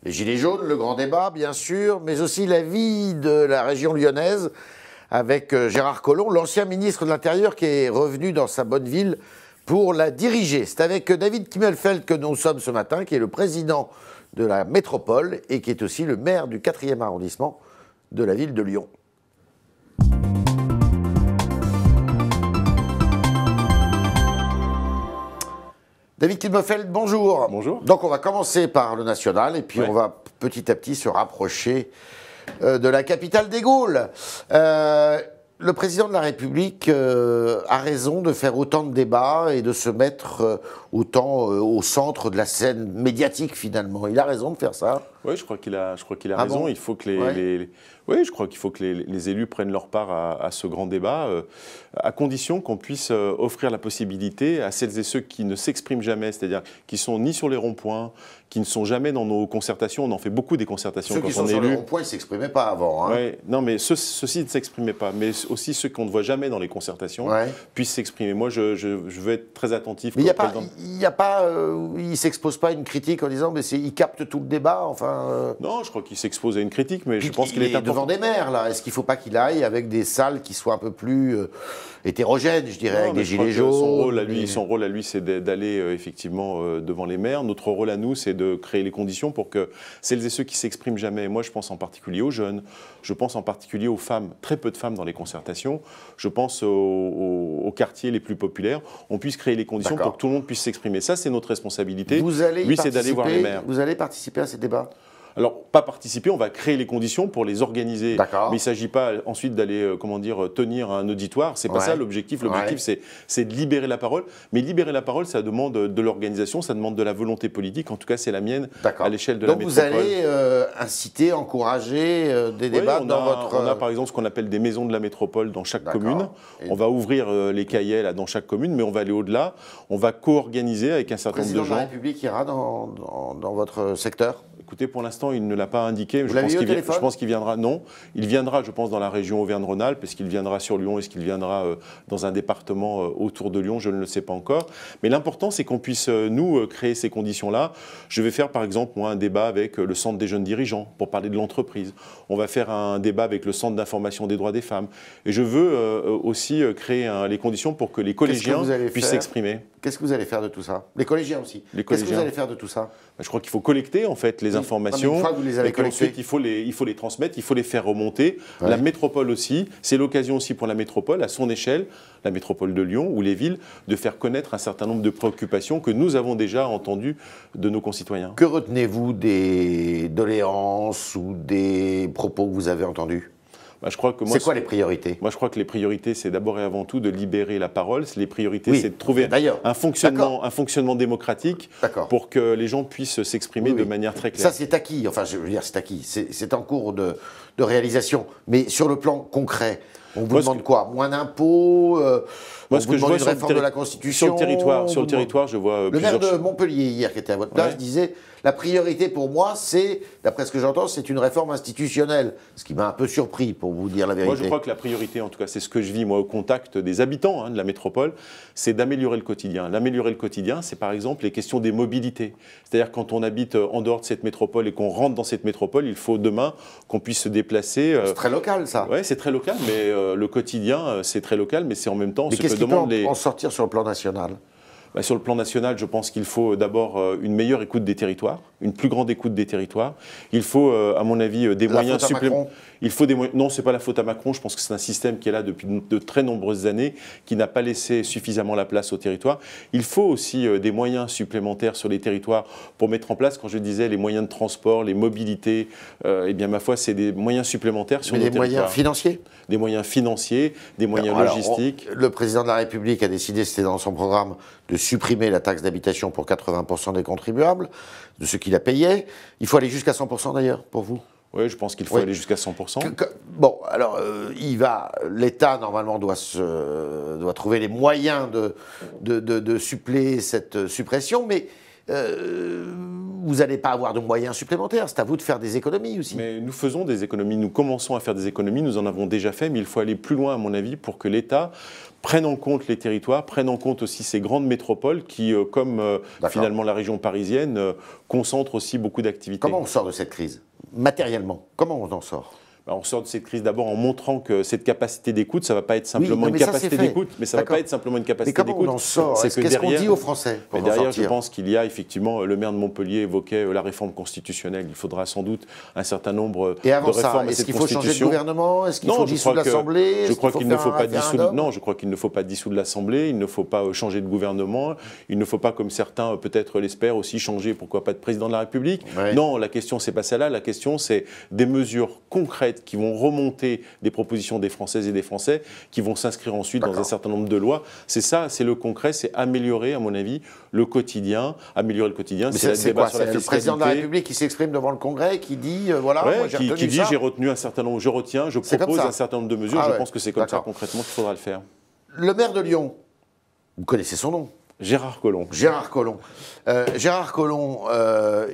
Les Gilets jaunes, le grand débat, bien sûr, mais aussi la vie de la région lyonnaise avec Gérard Collomb, l'ancien ministre de l'Intérieur qui est revenu dans sa bonne ville pour la diriger. C'est avec David Kimmelfeld que nous sommes ce matin, qui est le président de la métropole et qui est aussi le maire du 4e arrondissement de la ville de Lyon. David Kimmelfeld, bonjour. Bonjour. Donc on va commencer par le national et puis on va petit à petit se rapprocher de la capitale des Gaules. Le président de la République a raison de faire autant de débats et de se mettre autant au centre de la scène médiatique finalement. Il a raison de faire ça. Oui, je crois qu'il a raison. Bon, il faut que je crois qu'il faut que les élus prennent leur part à ce grand débat, à condition qu'on puisse offrir la possibilité à celles et ceux qui ne s'expriment jamais, c'est-à-dire qui sont ni sur les ronds-points, qui ne sont jamais dans nos concertations. On en fait beaucoup des concertations ceux quand qui sont on est sur élu. les ronds-points, ils ne s'exprimaient pas avant. Hein. Ouais, non, mais ceux-ci ne s'exprimaient pas, mais aussi ceux qu'on ne voit jamais dans les concertations puissent s'exprimer. Moi, je veux être très attentif. Mais il ne s'expose pas à une critique en disant mais il capte tout le débat, enfin. Non, je crois qu'il s'expose à une critique, mais je pense qu'il est important. Devant des maires, là. Est-ce qu'il ne faut pas qu'il aille avec des salles qui soient un peu plus hétérogènes, je dirais, avec des gilets jaunes? Son rôle à lui, c'est d'aller effectivement devant les maires. Notre rôle à nous, c'est de créer les conditions pour que celles et ceux qui s'expriment jamais, moi je pense en particulier aux jeunes, je pense en particulier aux femmes, très peu de femmes dans les concertations, je pense aux quartiers les plus populaires, on puisse créer les conditions pour que tout le monde puisse s'exprimer. Ça, c'est notre responsabilité. Lui, c'est d'aller voir les maires. Vous allez participer à ces débats? Alors, pas participer, on va créer les conditions pour les organiser. Mais il ne s'agit pas ensuite d'aller, tenir un auditoire. C'est pas ça l'objectif. L'objectif, c'est de libérer la parole. Mais libérer la parole, ça demande de l'organisation, ça demande de la volonté politique. En tout cas, c'est la mienne à l'échelle de la métropole. Donc, vous allez inciter, encourager des débats dans votre... On a par exemple ce qu'on appelle des maisons de la métropole dans chaque commune. On va ouvrir les cahiers là, dans chaque commune, mais on va aller au-delà. On va co-organiser avec un certain nombre de gens. Le président de la République ira dans votre secteur? Écoutez, pour l'instant, il ne l'a pas indiqué. Je pense qu'il viendra. Non, il viendra, je pense, dans la région Auvergne-Rhône-Alpes. Est-ce qu'il viendra sur Lyon? Est-ce qu'il viendra dans un département autour de Lyon? Je ne le sais pas encore. Mais l'important, c'est qu'on puisse, nous, créer ces conditions-là. Je vais faire, par exemple, moi, un débat avec le Centre des jeunes dirigeants pour parler de l'entreprise. On va faire un débat avec le Centre d'information des droits des femmes. Et je veux aussi créer les conditions pour que les collégiens puissent s'exprimer. Qu'est-ce que vous allez faire de tout ça? Les collégiens aussi. Qu'est-ce que vous allez faire de tout ça? Je crois qu'il faut collecter en fait les informations. Une fois que vous les avez collectées, ensuite il faut les transmettre, il faut les faire remonter. La métropole aussi, c'est l'occasion aussi pour la métropole, à son échelle, la métropole de Lyon ou les villes, de faire connaître un certain nombre de préoccupations que nous avons déjà entendues de nos concitoyens. Que retenez-vous des doléances ou des propos que vous avez entendus? C'est quoi les priorités? Moi, je crois que les priorités, c'est d'abord et avant tout de libérer la parole. Les priorités, c'est de trouver un fonctionnement démocratique pour que les gens puissent s'exprimer de manière très claire. Ça, c'est acquis. Enfin, je veux dire, c'est acquis. C'est en cours de réalisation. Mais sur le plan concret, on vous demande quoi? Moins d'impôts? Moi, ce que je vois une réforme de la Constitution? Sur le territoire, je vois le maire de Montpellier, hier, qui était à votre place, disait la priorité pour moi, c'est, d'après ce que j'entends, c'est une réforme institutionnelle. Ce qui m'a un peu surpris, pour vous dire la vérité. Moi, je crois que la priorité, en tout cas, c'est ce que je vis, moi, au contact des habitants de la métropole, c'est d'améliorer le quotidien. L'améliorer le quotidien, c'est par exemple les questions des mobilités. C'est-à-dire quand on habite en dehors de cette métropole et qu'on rentre dans cette métropole, il faut demain qu'on puisse se déplacer. C'est très local, ça. Oui, c'est très local, mais le quotidien, c'est très local, mais c'est en même temps ce que demandent les... en sortir sur le plan national? Sur le plan national, je pense qu'il faut d'abord une meilleure écoute des territoires, une plus grande écoute des territoires. Il faut, à mon avis, des moyens supplémentaires. Non, c'est pas la faute à Macron. Je pense que c'est un système qui est là depuis de très nombreuses années, qui n'a pas laissé suffisamment la place au territoire. Il faut aussi des moyens supplémentaires sur les territoires pour mettre en place, quand je disais, les moyens de transport, les mobilités. Eh bien, ma foi, c'est des moyens supplémentaires sur nos territoires. Des moyens financiers? Des moyens financiers, des moyens logistiques. Le président de la République a décidé, c'était dans son programme, de supprimer la taxe d'habitation pour 80% des contribuables, de ceux qui la payaient. Il faut aller jusqu'à 100% d'ailleurs, pour vous? Oui, je pense qu'il faut aller jusqu'à 100%. Bon, alors, l'État, normalement, doit trouver les moyens de suppléer cette suppression, mais vous n'allez pas avoir de moyens supplémentaires. C'est à vous de faire des économies aussi. Mais nous faisons des économies. Nous commençons à faire des économies. Nous en avons déjà fait, mais il faut aller plus loin, à mon avis, pour que l'État prenne en compte les territoires, prenne en compte aussi ces grandes métropoles qui, comme finalement la région parisienne, concentrent aussi beaucoup d'activités. Comment on sort de cette crise? Matériellement, comment on en sort? On sort de cette crise d'abord en montrant que cette capacité d'écoute, ça ne va pas être simplement une capacité d'écoute, mais ça ne va pas être simplement une capacité d'écoute. Mais comment on en sort? Qu'est-ce qu'on dit aux Français pour derrière, je pense qu'il y a effectivement, le maire de Montpellier évoquait la réforme constitutionnelle. Il faudra sans doute un certain nombre de réformes à cette constitution. Est-ce qu'il faut changer de gouvernement? Est-ce qu'il faut dissoudre l'Assemblée? Je crois qu'il ne faut pas dissoudre. Non, je crois qu'il ne faut pas dissoudre l'Assemblée. Il ne faut pas changer de gouvernement. Il ne faut pas, comme certains peut-être l'espèrent, aussi changer, pourquoi pas, de président de la République. Non, la question c'est pas celle-là. La question c'est des mesures concrètes qui vont remonter des propositions des Françaises et des Français qui vont s'inscrire ensuite dans un certain nombre de lois. C'est ça, c'est le concret, c'est améliorer, à mon avis, le quotidien. Améliorer le quotidien, c'est le débat sur la fiscalité. Le président de la République qui s'exprime devant le Congrès, qui dit, voilà, moi j'ai retenu ça. J'ai retenu un certain nombre, je propose un certain nombre de mesures, je pense que c'est comme ça concrètement qu'il faudra le faire. Le maire de Lyon, vous connaissez son nom? Gérard Collomb. Gérard Collomb. Gérard Collomb,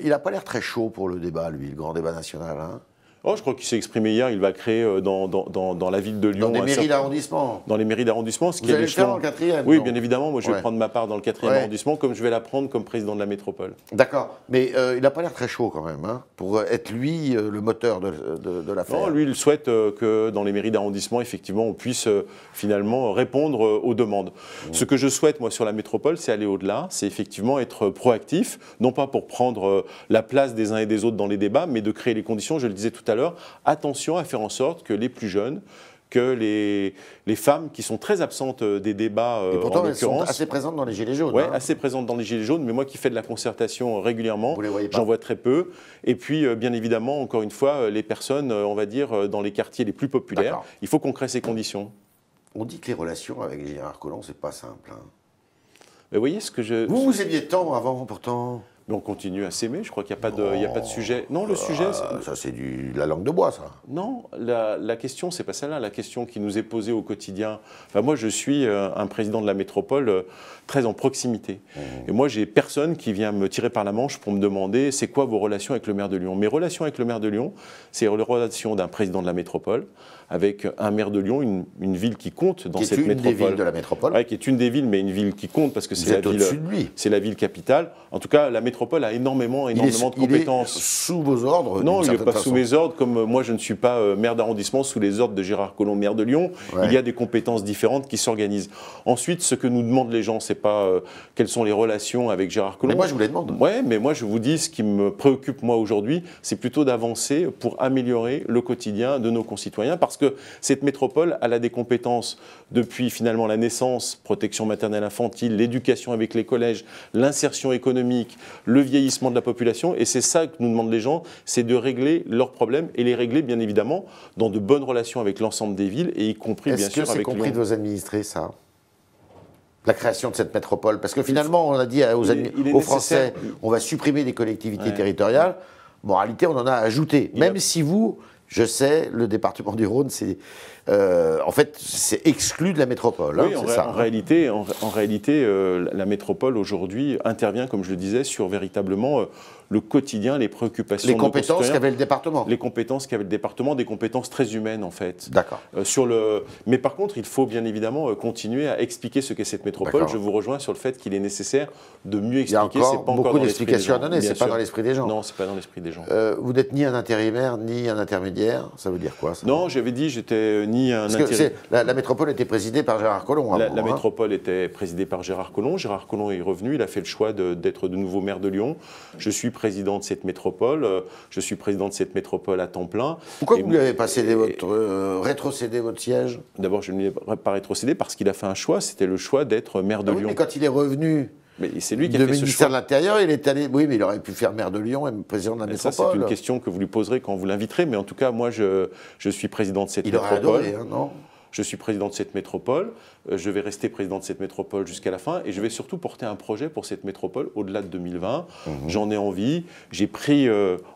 il n'a pas l'air très chaud pour le débat, lui, le grand débat national, hein. Oh, je crois qu'il s'est exprimé hier, il va créer dans la ville de Lyon... Dans des mairies d'arrondissement. Dans les mairies d'arrondissement. Vous allez le faire dans le 4e? Oui, bien évidemment, moi je vais prendre ma part dans le 4e arrondissement, comme je vais la prendre comme président de la métropole. D'accord, mais il n'a pas l'air très chaud quand même, hein, pour être lui le moteur de l'affaire. Non, lui il souhaite que dans les mairies d'arrondissement, effectivement, on puisse finalement répondre aux demandes. Ce que je souhaite, moi, sur la métropole, c'est aller au-delà, c'est effectivement être proactif, non pas pour prendre la place des uns et des autres dans les débats, mais de créer les conditions, je le disais tout à l'heure, attention à faire en sorte que les plus jeunes, que les femmes qui sont très absentes des débats, et pourtant, elles sont assez présentes dans les Gilets jaunes. Oui, assez présentes dans les Gilets jaunes, mais moi qui fais de la concertation régulièrement, j'en vois très peu. Et puis, bien évidemment, encore une fois, les personnes, on va dire, dans les quartiers les plus populaires, il faut qu'on crée ces conditions. On dit que les relations avec Gérard Collomb, c'est pas simple. Hein. Mais vous voyez ce que je... Vous aimiez tant avant, pourtant. Mais on continue à s'aimer, je crois qu'il n'y a pas de sujet. Non, le sujet... Ça, c'est la langue de bois, ça. Non, la question, c'est pas celle-là. La question qui nous est posée au quotidien... Enfin, moi, je suis un président de la métropole très en proximité. Et moi, j'ai personne qui vient me tirer par la manche pour me demander c'est quoi vos relations avec le maire de Lyon. Mes relations avec le maire de Lyon, c'est les relations d'un président de la métropole avec un maire de Lyon, une ville qui compte dans cette métropole. Qui est une des villes de la métropole. Ouais, qui est une des villes, mais une ville qui compte parce que c'est la ville capitale. En tout cas, la métropole a énormément de compétences. Il est sous vos ordres? Non, il n'est pas sous mes ordres, comme moi je ne suis pas maire d'arrondissement sous les ordres de Gérard Collomb, maire de Lyon. Il y a des compétences différentes qui s'organisent. Ensuite, ce que nous demandent les gens, c'est pas quelles sont les relations avec Gérard Collomb. Mais moi je vous les demande. Oui, mais moi je vous dis, ce qui me préoccupe moi aujourd'hui, c'est plutôt d'avancer pour améliorer le quotidien de nos concitoyens, parce que cette métropole, elle a des compétences depuis finalement la naissance, protection maternelle infantile, l'éducation avec les collèges, l'insertion économique, le vieillissement de la population, et c'est ça que nous demandent les gens, c'est de régler leurs problèmes, et les régler bien évidemment dans de bonnes relations avec l'ensemble des villes, et y compris bien sûr avec Lyon. Est-ce que c'est compris de vos administrés, ça ? La création de cette métropole? Parce que finalement, on a dit aux Français, on va supprimer des collectivités territoriales. Moralité, on en a ajouté. Même si vous, je sais, le département du Rhône, c'est... en fait, c'est exclu de la métropole. Oui, en réalité, la métropole aujourd'hui intervient, comme je le disais, sur véritablement le quotidien, les préoccupations de nos concitoyens. Les compétences qu'avait le département. Les compétences qu'avait le département, des compétences très humaines en fait. D'accord. Mais par contre, il faut bien évidemment continuer à expliquer ce qu'est cette métropole. Je vous rejoins sur le fait qu'il est nécessaire de mieux expliquer. Il y a encore beaucoup d'explications à donner, c'est pas dans l'esprit des gens. Non, c'est pas dans l'esprit des gens. Vous n'êtes ni un intérimaire, ni un intermédiaire, ça veut dire quoi ça? Non, j'avais dit j'étais ni un intérimaire. La métropole était présidée par Gérard Collomb. La métropole était présidée par Gérard Collomb. Gérard Collomb est revenu, il a fait le choix d'être de nouveau maire de Lyon. Je suis président de cette métropole. Je suis président de cette métropole à temps plein. Pourquoi vous lui avez pas rétrocédé votre siège? D'abord, je ne lui ai pas rétrocédé parce qu'il a fait un choix. C'était le choix d'être maire de Lyon. Mais quand il est revenu... Mais c'est lui qui a fait ce choix. Le ministère de l'Intérieur, il est allé... Oui, mais il aurait pu faire maire de Lyon et président de la métropole. Ça, c'est une question que vous lui poserez quand vous l'inviterez. Mais en tout cas, moi, je suis président de cette métropole. Il aurait adoré, hein, non? Je suis président de cette métropole, je vais rester président de cette métropole jusqu'à la fin et je vais surtout porter un projet pour cette métropole au-delà de 2020. J'en ai envie, j'ai pris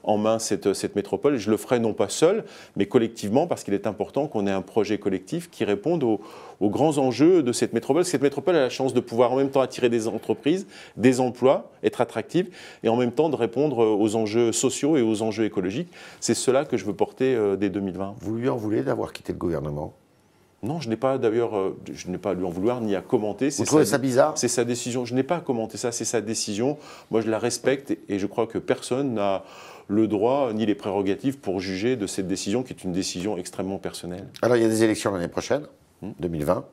en main cette métropole et je le ferai non pas seul, mais collectivement parce qu'il est important qu'on ait un projet collectif qui réponde aux grands enjeux de cette métropole. Cette métropole a la chance de pouvoir en même temps attirer des entreprises, des emplois, être attractive et en même temps de répondre aux enjeux sociaux et aux enjeux écologiques. C'est cela que je veux porter dès 2020. Vous lui en voulez d'avoir quitté le gouvernement ? Non, je n'ai pas d'ailleurs, je n'ai pas à lui en vouloir ni à commenter. Vous trouvez ça bizarre ? C'est sa décision. Je n'ai pas à commenter ça, c'est sa décision. Moi, je la respecte et je crois que personne n'a le droit ni les prérogatives pour juger de cette décision qui est une décision extrêmement personnelle. Alors, il y a des élections l'année prochaine, 2020.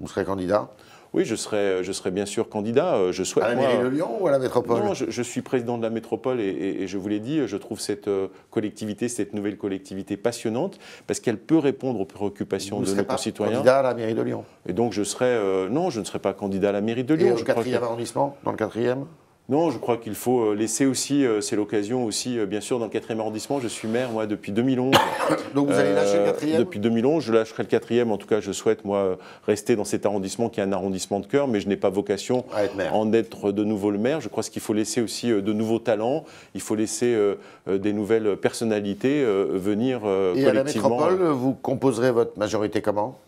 Vous serez candidat ? Oui, je serai bien sûr candidat. Je souhaite, à la mairie de Lyon ou à la métropole ? Non, je suis président de la métropole et je vous l'ai dit, je trouve cette collectivité, cette nouvelle collectivité passionnante parce qu'elle peut répondre aux préoccupations de nos concitoyens. Vous ne serez pas candidat à la mairie de Lyon ? Et donc je serai... non, je ne serai pas candidat à la mairie de Lyon. Et au 4e arrondissement ? Dans le 4e ? Non, je crois qu'il faut laisser aussi, c'est l'occasion aussi, bien sûr, dans le 4e arrondissement, je suis maire, moi, depuis 2011. Donc vous allez lâcher le 4e ? Depuis 2011, je lâcherai le 4e, en tout cas, je souhaite, moi, rester dans cet arrondissement qui est un arrondissement de cœur, mais je n'ai pas vocation en être de nouveau le maire. Je crois qu'il faut laisser aussi de nouveaux talents, il faut laisser des nouvelles personnalités venir collectivement. Et à la métropole, vous composerez votre majorité comment ?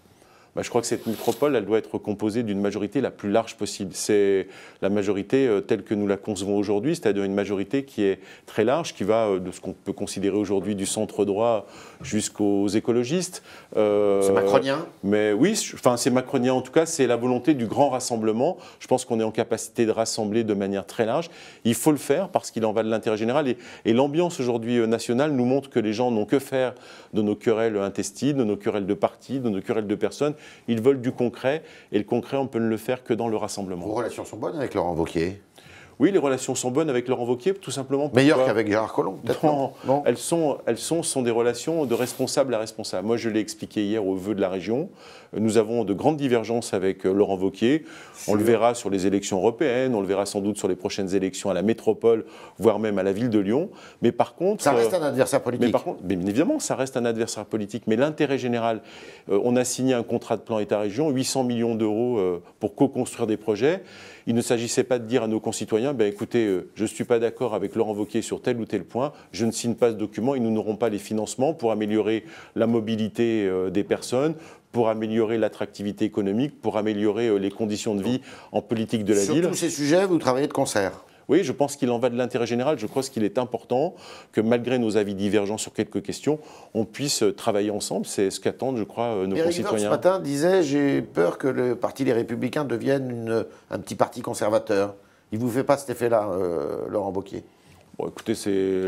Je crois que cette métropole, elle doit être composée d'une majorité la plus large possible. C'est la majorité telle que nous la concevons aujourd'hui, c'est-à-dire une majorité qui est très large, qui va de ce qu'on peut considérer aujourd'hui du centre droit jusqu'aux écologistes. C'est macronien ? Mais oui, c'est macronien en tout cas, c'est la volonté du grand rassemblement. Je pense qu'on est en capacité de rassembler de manière très large. Il faut le faire parce qu'il en va de l'intérêt général. Et l'ambiance aujourd'hui nationale nous montre que les gens n'ont que faire de nos querelles intestines, de nos querelles de partis, de nos querelles de personnes. Ils veulent du concret, et le concret, on ne peut le faire que dans le rassemblement. Vos relations sont bonnes avec Laurent Wauquiez ? Oui, les relations sont bonnes avec Laurent Wauquiez, tout simplement. Meilleures qu'avec Gérard Collomb, peut-être ? Non. Elles sont des relations de responsable à responsable. Moi, je l'ai expliqué hier au vœu de la région. Nous avons de grandes divergences avec Laurent Wauquiez. On le verra sur les élections européennes, on le verra sans doute sur les prochaines élections à la métropole, voire même à la ville de Lyon. Mais par contre... Ça reste un adversaire politique. Mais bien évidemment, ça reste un adversaire politique. Mais l'intérêt général, on a signé un contrat de plan État-région, 800 millions d'euros pour co-construire des projets. Il ne s'agissait pas de dire à nos concitoyens, écoutez, je ne suis pas d'accord avec Laurent Wauquiez sur tel ou tel point, je ne signe pas ce document et nous n'aurons pas les financements pour améliorer la mobilité des personnes, pour améliorer l'attractivité économique, pour améliorer les conditions de vie en politique de la ville. Sur tous ces sujets, vous travaillez de concert ? Oui, je pense qu'il en va de l'intérêt général. Je crois qu'il est important que malgré nos avis divergents sur quelques questions, on puisse travailler ensemble. C'est ce qu'attendent, je crois, nos concitoyens. Ce matin disait, j'ai peur que le parti Les Républicains devienne un petit parti conservateur. Il ne vous fait pas cet effet-là, Laurent Wauquiez ? Bon, écoutez,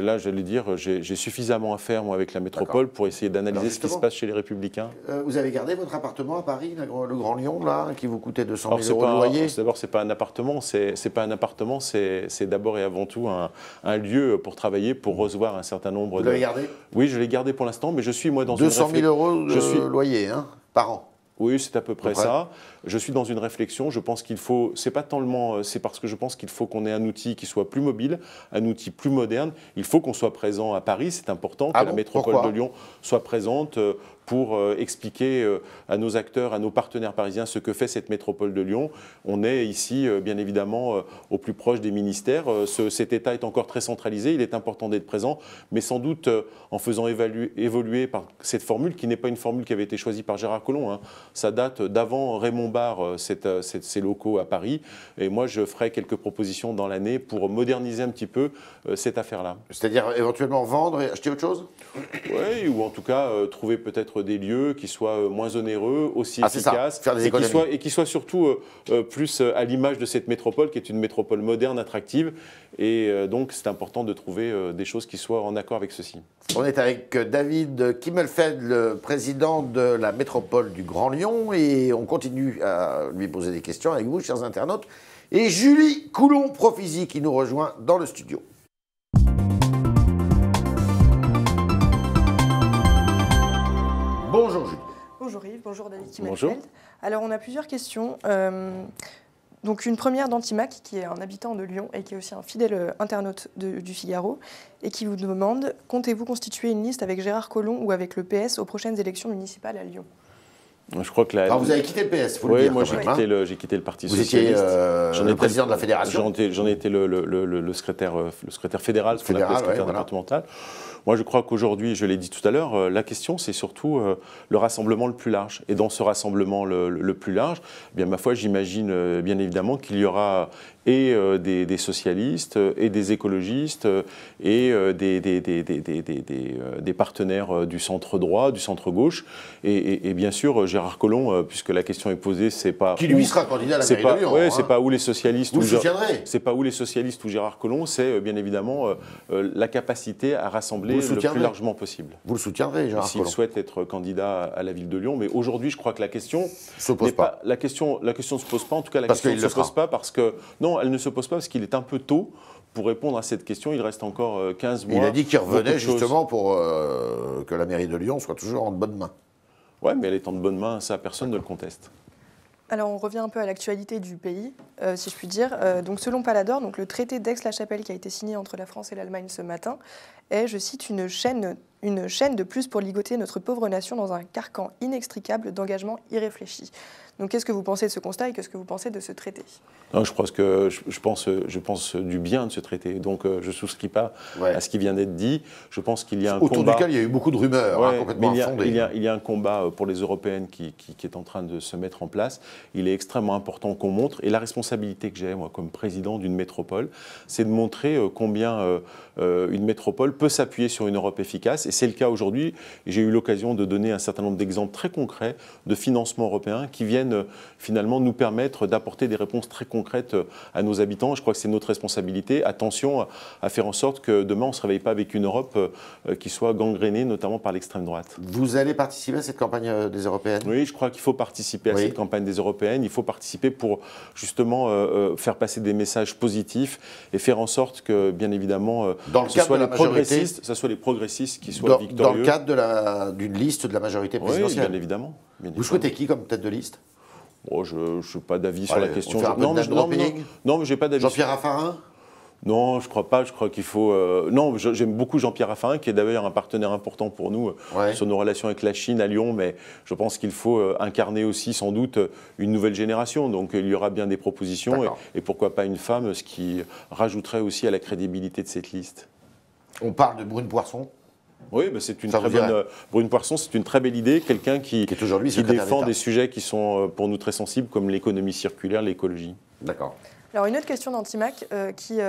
là, j'allais dire, j'ai suffisamment à faire, moi, avec la métropole pour essayer d'analyser ce qui se passe chez les Républicains. Vous avez gardé votre appartement à Paris, le Grand Lyon, là, qui vous coûtait 200 000 € de loyer ? D'abord, c'est pas un appartement, c'est d'abord et avant tout un lieu pour travailler, pour recevoir un certain nombre de... Vous l'avez gardé ? Oui, je l'ai gardé pour l'instant, mais je suis, moi, dans 200 000 € de loyer, par an ? Oui, c'est à peu près ça. Je suis dans une réflexion. Je pense qu'il faut, c'est pas tellement, c'est parce que je pense qu'il faut qu'on ait un outil qui soit plus mobile, un outil plus moderne. Il faut qu'on soit présent à Paris. C'est important que la métropole de Lyon soit présente pour expliquer à nos acteurs, à nos partenaires parisiens ce que fait cette métropole de Lyon. On est ici, bien évidemment, au plus proche des ministères. Cet État est encore très centralisé. Il est important d'être présent, mais sans doute en faisant évoluer par cette formule qui n'est pas une formule qui avait été choisie par Gérard Collomb, hein. Ça date d'avant Raymond Barre, ces locaux à Paris. Et moi, je ferai quelques propositions dans l'année pour moderniser un petit peu cette affaire-là. C'est-à-dire éventuellement vendre et acheter autre chose ? Oui, ou en tout cas trouver peut-être des lieux qui soient moins onéreux, aussi efficaces, faire des économies. et qui soient surtout plus à l'image de cette métropole, qui est une métropole moderne, attractive. Et donc, c'est important de trouver des choses qui soient en accord avec ceci. On est avec David Kimmelfeld, le président de la métropole du Grand Lyon, et on continue à lui poser des questions avec vous, chers internautes. Et Julie Coulon-Profisi qui nous rejoint dans le studio. Bonjour Julie. Bonjour Yves, bonjour David Kimmelfeld. Bonjour. Alors on a plusieurs questions. Donc une première d'Antimac, qui est un habitant de Lyon et qui est aussi un fidèle internaute du Figaro, et qui vous demande, comptez-vous constituer une liste avec Gérard Collomb ou avec le PS aux prochaines élections municipales à Lyon ? Je crois que vous avez quitté le PS, faut le dire. Oui, moi j'ai quitté le Parti Socialiste. Vous étiez le président de la fédération. J'en ai été le secrétaire fédéral, ce qu'on appelle le secrétaire départemental. Moi, je crois qu'aujourd'hui, je l'ai dit tout à l'heure, la question, c'est surtout le rassemblement le plus large. Et dans ce rassemblement le plus large, eh bien, ma foi, j'imagine bien évidemment qu'il y aura et des socialistes, et des écologistes, et des partenaires du centre droit, du centre gauche, et bien sûr Gérard Collomb, puisque la question est posée, c'est pas qui lui sera candidat à la mairie de Lyon. Oui, c'est pas où les socialistes. Vous le soutiendrez. C'est pas où les socialistes ou Gérard Collomb, c'est bien évidemment la capacité à rassembler le plus largement possible. Vous le soutiendrez, Gérard Collomb. S'il souhaite être candidat à la ville de Lyon, mais aujourd'hui, je crois que la question se pose pas. La question ne se pose pas. En tout cas, la question ne se pose pas parce que non, elle ne se pose pas parce qu'il est un peu tôt pour répondre à cette question. Il reste encore 15 mois. Il a dit qu'il revenait justement pour que la mairie de Lyon soit toujours en bonne main. Oui, mais elle est en de bonne main, ça, personne ne le conteste. Alors, on revient un peu à l'actualité du pays, si je puis dire. Donc, selon Palador, donc, le traité d'Aix-la-Chapelle qui a été signé entre la France et l'Allemagne ce matin est, je cite, une chaîne de plus pour ligoter notre pauvre nation dans un carcan inextricable d'engagements irréfléchis. Donc, qu'est-ce que vous pensez de ce constat et qu'est-ce que vous pensez de ce traité? Non, je pense du bien de ce traité. Donc, je ne souscris pas à ce qui vient d'être dit. Je pense qu'il y a un autour combat... duquel il y a eu beaucoup de rumeurs complètement infondées. Il y a un combat pour les Européennes qui est en train de se mettre en place. Il est extrêmement important qu'on montre. Et la responsabilité que j'ai, moi, comme président d'une métropole, c'est de montrer combien une métropole peut s'appuyer sur une Europe efficace. Et c'est le cas aujourd'hui. J'ai eu l'occasion de donner un certain nombre d'exemples très concrets de financements européens qui viennent finalement nous permettre d'apporter des réponses très concrètes à nos habitants. Je crois que c'est notre responsabilité. Attention à faire en sorte que demain, on ne se réveille pas avec une Europe qui soit gangrénée, notamment par l'extrême droite. Vous allez participer à cette campagne des Européennes? Oui, je crois qu'il faut participer à cette campagne des Européennes. Il faut participer pour justement faire passer des messages positifs et faire en sorte que, bien évidemment, ce soit les progressistes qui soient victorieux. Dans le cadre d'une liste de la majorité présidentielle? Oui, bien évidemment. Vous souhaitez qui comme tête de liste? Oh, je n'ai pas d'avis sur la question. Non, mais j'ai pas d'avis. Jean-Pierre Raffarin? Non, je crois pas. Je crois qu'il faut... Non, j'aime beaucoup Jean-Pierre Raffarin, qui est d'ailleurs un partenaire important pour nous sur nos relations avec la Chine à Lyon, mais je pense qu'il faut incarner aussi sans doute une nouvelle génération. Donc il y aura bien des propositions et pourquoi pas une femme, ce qui rajouterait aussi à la crédibilité de cette liste. On parle de Brune Poirson? Oui, mais c'est une très bonne. Brune Poirson, c'est une très belle idée. Quelqu'un qui défend des sujets qui sont pour nous très sensibles, comme l'économie circulaire, l'écologie. D'accord. Alors, une autre question d'Antimac, qui,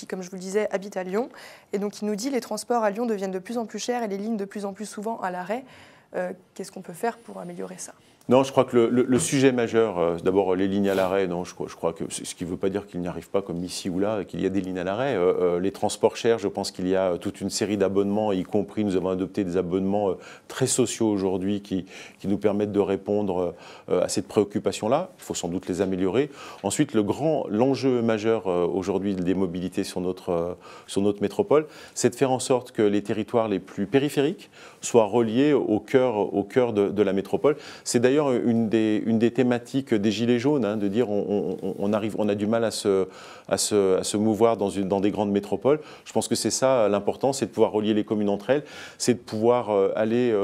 comme je vous le disais, habite à Lyon, et donc qui nous dit les transports à Lyon deviennent de plus en plus chers et les lignes de plus en plus souvent à l'arrêt. Qu'est-ce qu'on peut faire pour améliorer ça? Non, je crois que le sujet majeur, d'abord les lignes à l'arrêt, non, je crois que ce qui ne veut pas dire qu'il n'y arrive pas comme ici ou là, qu'il y a des lignes à l'arrêt. Les transports chers, je pense qu'il y a toute une série d'abonnements, y compris nous avons adopté des abonnements très sociaux aujourd'hui qui nous permettent de répondre à cette préoccupation-là. Il faut sans doute les améliorer. Ensuite, l'enjeu majeur aujourd'hui des mobilités sur notre métropole, c'est de faire en sorte que les territoires les plus périphériques soient reliés au cœur de la métropole. C'est d'ailleurs une des thématiques des Gilets jaunes, de dire on a du mal à se mouvoir dans des grandes métropoles. Je pense que c'est ça l'important, c'est de pouvoir relier les communes entre elles, c'est de pouvoir aller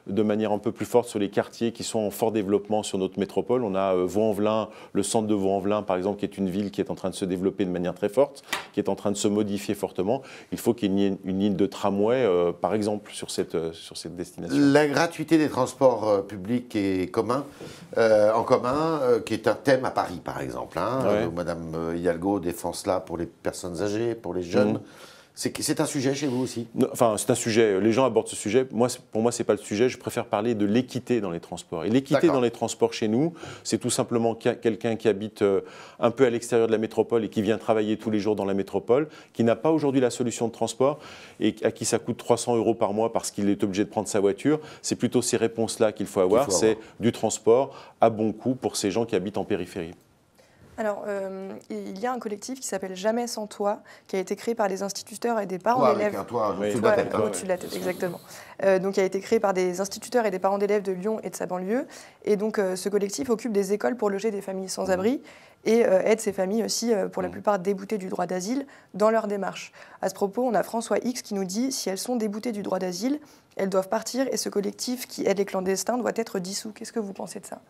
de manière un peu plus forte sur les quartiers qui sont en fort développement sur notre métropole. On a Vaux-en-Velin, le centre de Vaux-en-Velin par exemple, qui est une ville qui est en train de se développer de manière très forte, qui est en train de se modifier fortement. Il faut qu'il y ait une ligne de tramway par exemple sur cette destination. La gratuité des transports publics et en commun, qui est un thème à Paris, par exemple. Madame Hidalgo défend cela pour les personnes âgées, pour les jeunes. C'est un sujet chez vous aussi? Enfin, c'est un sujet. Les gens abordent ce sujet. Pour moi, ce n'est pas le sujet. Je préfère parler de l'équité dans les transports. Et l'équité dans les transports chez nous, c'est tout simplement quelqu'un qui habite un peu à l'extérieur de la métropole et qui vient travailler tous les jours dans la métropole, qui n'a pas aujourd'hui la solution de transport et à qui ça coûte 300 € par mois parce qu'il est obligé de prendre sa voiture. C'est plutôt ces réponses-là qu'il faut avoir. C'est du transport à bon coût pour ces gens qui habitent en périphérie. Alors, il y a un collectif qui s'appelle Jamais sans toit, qui a été créé par des instituteurs et des parents d'élèves. Avec un toit au-dessus de la tête. Au-dessus de la tête, exactement. Donc, qui a été créé par des instituteurs et des parents d'élèves de Lyon et de sa banlieue. Et donc, ce collectif occupe des écoles pour loger des familles sans abri. et aide ces familles aussi, pour la plupart déboutées du droit d'asile, dans leur démarche. À ce propos, on a François X qui nous dit « Si elles sont déboutées du droit d'asile, elles doivent partir et ce collectif qui aide les clandestins doit être dissous. » Qu'est-ce que vous pensez de ça ?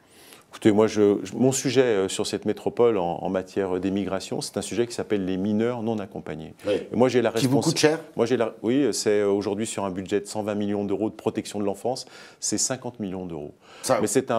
Écoutez, moi, mon sujet sur cette métropole en matière d'émigration, c'est un sujet qui s'appelle les mineurs non accompagnés. Oui. Et moi, j'ai la qui vous coûte cher. Oui, c'est aujourd'hui sur un budget de 120 millions d'euros de protection de l'enfance, c'est 50 millions d'euros. Mais c'est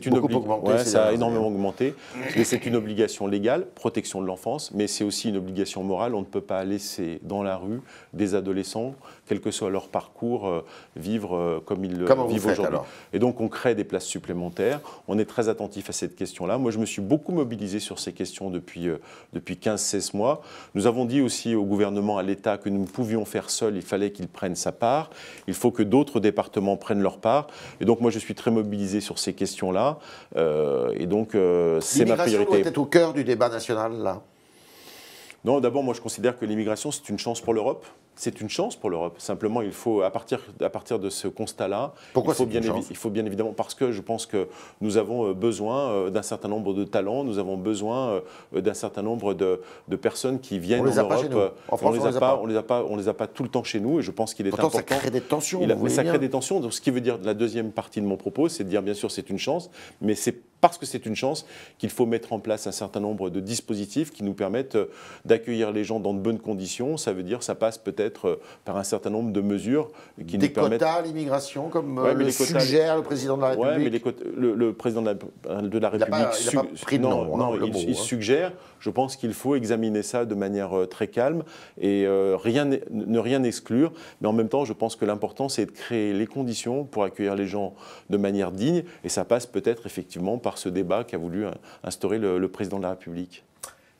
une obligation. Ouais, ça a énormément augmenté. Mais c'est une obligation légale, protection de l'enfance, mais c'est aussi une obligation morale. On ne peut pas laisser dans la rue des adolescents, quel que soit leur parcours, vivre comme ils vivent aujourd'hui. Et donc, on crée des places supplémentaires. On est très attentif à cette question-là. Moi, je me suis beaucoup mobilisé sur ces questions depuis 15-16 mois. Nous avons dit aussi au gouvernement, à l'État, que nous ne pouvions faire seuls. Il fallait qu'il prenne sa part. Il faut que d'autres départements prennent leur part. Et donc, moi, je suis très mobilisé sur ces questions-là. Et donc, c'est ma priorité. L'immigration doit être au cœur du débat national, là. Non, d'abord, moi, je considère que l'immigration, c'est une chance pour l'Europe. C'est une chance pour l'Europe. Simplement, il faut, à partir de ce constat-là, il faut bien évidemment, parce que je pense que nous avons besoin d'un certain nombre de talents, nous avons besoin d'un certain nombre de personnes qui viennent en Europe. On les a pas tout le temps chez nous, et je pense qu'il est important. Ça crée des tensions. Mais ça crée des tensions. Donc, ce qui veut dire, la deuxième partie de mon propos, c'est de dire, bien sûr, c'est une chance, mais c'est parce que c'est une chance qu'il faut mettre en place un certain nombre de dispositifs qui nous permettent d'accueillir les gens dans de bonnes conditions. Ça veut dire, ça passe peut-être par un certain nombre de mesures qui nous permettent... Des quotas à l'immigration, comme le suggère le président de la République. Oui, mais le président de la République il suggère, je pense qu'il faut examiner ça de manière très calme et ne rien exclure. Mais en même temps, je pense que l'important, c'est de créer les conditions pour accueillir les gens de manière digne. Et ça passe peut-être effectivement par ce débat qu'a voulu instaurer le président de la République.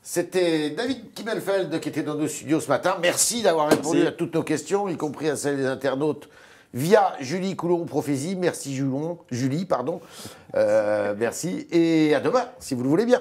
C'était David Kimmelfeld qui était dans nos studios ce matin. Merci d'avoir répondu à toutes nos questions, y compris à celles des internautes, via Julie Coulon-Prophésie. Merci Julie, pardon. Merci et à demain, si vous le voulez bien.